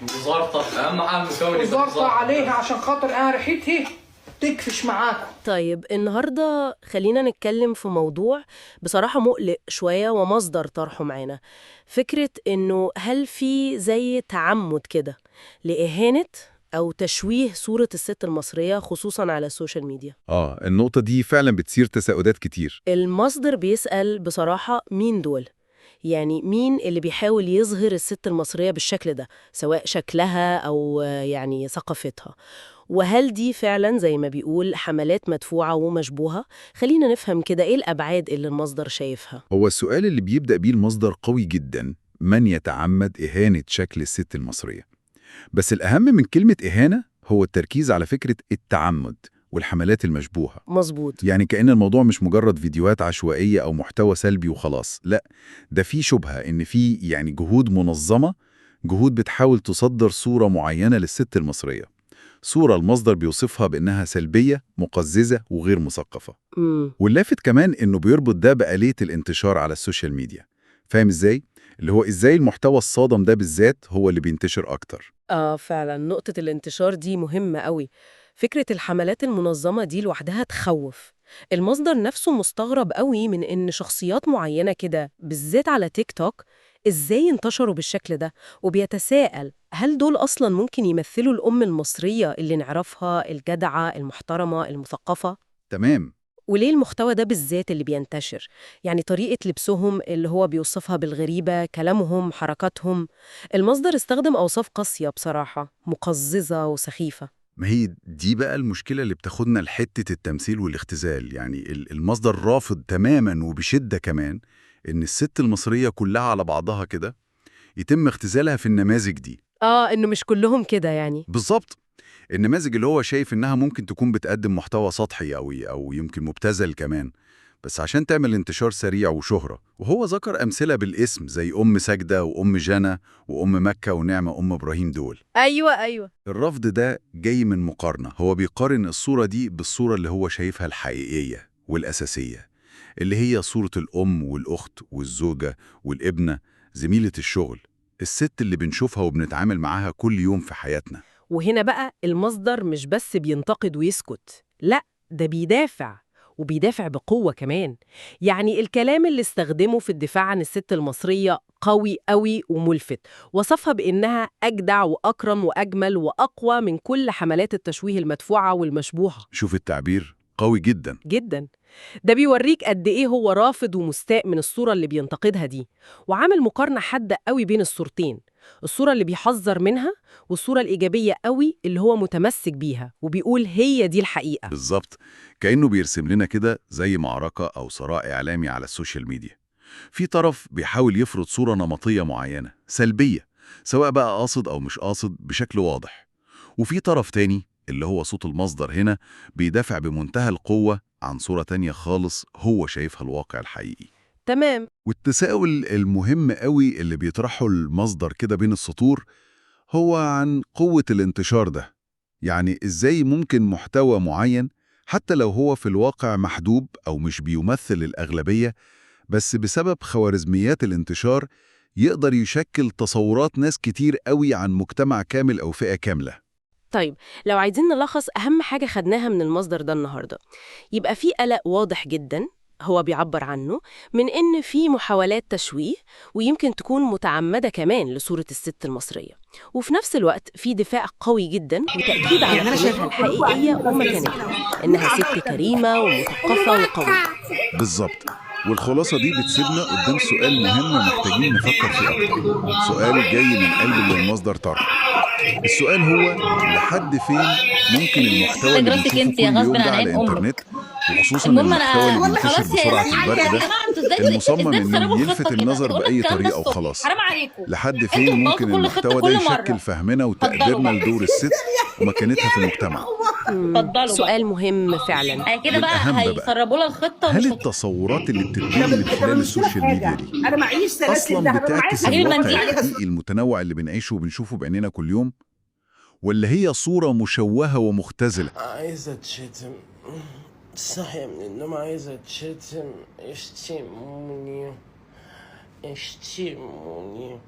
وزارتك اهم حاجه مكون وزارتها عليها عشان خاطر انا ريحتي تكفش معاكم. طيب النهاردة خلينا نتكلم في موضوع بصراحة مقلق شوية ومصدر طرحه معانا. فكرة إنه هل في زي تعمد كده لإهانة أو تشويه صورة الست المصرية خصوصاً على السوشيال ميديا؟ النقطة دي فعلا بتثير تساؤلات كتير. المصدر بيسأل بصراحة مين دول؟ يعني مين اللي بيحاول يظهر الست المصرية بالشكل ده، سواء شكلها أو يعني ثقافتها؟ وهل دي فعلا زي ما بيقول حملات مدفوعة ومشبوهة؟ خلينا نفهم كده إيه الأبعاد اللي المصدر شايفها. هو السؤال اللي بيبدأ بيه المصدر قوي جدا: من يتعمد إهانة شكل الست المصرية؟ بس الأهم من كلمة إهانة هو التركيز على فكرة التعمد والحملات المشبوهة. مظبوط. يعني كأن الموضوع مش مجرد فيديوهات عشوائية أو محتوى سلبي وخلاص، لا، ده في شبهة إن في يعني جهود منظمة، جهود بتحاول تصدر صورة معينة للست المصرية، صورة المصدر بيوصفها بأنها سلبية مقززة وغير مثقفة. واللافت كمان إنه بيربط ده بآلية الانتشار على السوشيال ميديا. فاهم إزاي؟ اللي هو إزاي المحتوى الصادم ده بالذات هو اللي بينتشر أكتر. فعلا نقطة الانتشار دي مهمة قوي. فكرة الحملات المنظمة دي لوحدها تخوف. المصدر نفسه مستغرب قوي من إن شخصيات معينة كده بالذات على تيك توك إزاي انتشروا بالشكل ده، وبيتساءل هل دول أصلا ممكن يمثلوا الأم المصرية اللي نعرفها، الجدعة المحترمة المثقفة؟ تمام. وليه المحتوى ده بالذات اللي بينتشر؟ يعني طريقة لبسهم اللي هو بيوصفها بالغريبة، كلامهم، حركاتهم. المصدر استخدم أوصاف قاسية بصراحة، مقززة وسخيفة. ما هي دي بقى المشكلة اللي بتاخدنا لحتة التمثيل والاختزال. يعني المصدر رافض تماما وبشدة كمان إن الست المصرية كلها على بعضها كده يتم اختزالها في النماذج دي. إنه مش كلهم كده يعني. بالظبط. النماذج اللي هو شايف إنها ممكن تكون بتقدم محتوى سطحي أو يمكن مبتذل كمان، بس عشان تعمل انتشار سريع وشهرة. وهو ذكر أمثلة بالاسم زي أم سجدة وأم جنى وأم مكة ونعمة أم إبراهيم دول. أيوة أيوة. الرفض ده جاي من مقارنة. هو بيقارن الصورة دي بالصورة اللي هو شايفها الحقيقية والأساسية، اللي هي صورة الأم والأخت والزوجة والابنة، زميلة الشغل، الست اللي بنشوفها وبنتعامل معاها كل يوم في حياتنا. وهنا بقى المصدر مش بس بينتقد ويسكت، لا، ده بيدافع، وبيدافع بقوة كمان. يعني الكلام اللي استخدمه في الدفاع عن الست المصرية قوي قوي وملفت. وصفها بإنها أجدع وأكرم وأجمل وأقوى من كل حملات التشويه المدفوعة والمشبوهة. شوف التعبير قوي جدا. جدا. ده بيوريك قد إيه هو رافض ومستاء من الصورة اللي بينتقدها دي، وعامل مقارنة حادة قوي بين الصورتين: الصورة اللي بيحذر منها والصورة الإيجابية قوي اللي هو متمسك بيها وبيقول هي دي الحقيقة. بالظبط. كأنه بيرسم لنا كده زي معركة أو صراع إعلامي على السوشيال ميديا. في طرف بيحاول يفرض صورة نمطية معينة سلبية، سواء بقى قاصد أو مش قاصد، بشكل واضح. وفي طرف تاني اللي هو صوت المصدر هنا بيدافع بمنتهى القوة عن صورة تانية خالص هو شايفها الواقع الحقيقي. تمام. والتساؤل المهم قوي اللي بيطرحه المصدر كده بين السطور هو عن قوة الانتشار ده. يعني إزاي ممكن محتوى معين، حتى لو هو في الواقع محدود أو مش بيمثل الأغلبية، بس بسبب خوارزميات الانتشار يقدر يشكل تصورات ناس كتير قوي عن مجتمع كامل أو فئة كاملة. طيب لو عايزين نلخص أهم حاجة خدناها من المصدر ده النهاردة، يبقى في قلق واضح جدا هو بيعبر عنه من إن في محاولات تشويه ويمكن تكون متعمدة كمان لصورة الست المصرية، وفي نفس الوقت في دفاع قوي جدا وتأكيد على قيمتها الحقيقية ومكانتها، إنها ست كريمة ومثقفة وقوية. بالظبط. والخلاصة دي بتسيبنا قدام سؤال مهم محتاجين نفكر فيه أكتر، سؤال جاي من قلب اللي المصدر طرحه. السؤال هو: لحد فين ممكن المحتوى اللي بنشوفه كل يوم ده على الإنترنت، وخصوصا المحتوى اللي بينتشر بسرعة البرق ده، المصمم إنه يلفت النظر بأي طريقة وخلاص؟ لحد فين ممكن المحتوى ده يشكل فهمنا وتقديرنا لدور الست ومكانتها في المجتمع؟ سؤال مهم فعلا. كده بقى هيسربوا لها الخطة. هل التصورات اللي بتتبني من خلال السوشيال ميديا دي انا معيش سلاسل أصلاً ذهب، بتعكس معايا الواقع المنديل. الحقيقي المتنوع اللي بنعيشه وبنشوفه بعينينا كل يوم؟ ولا هي صورة مشوهة ومختزلة؟ عايزة تشتم، صحي من النوم عايزة تشتم، اشتموني اشتموني.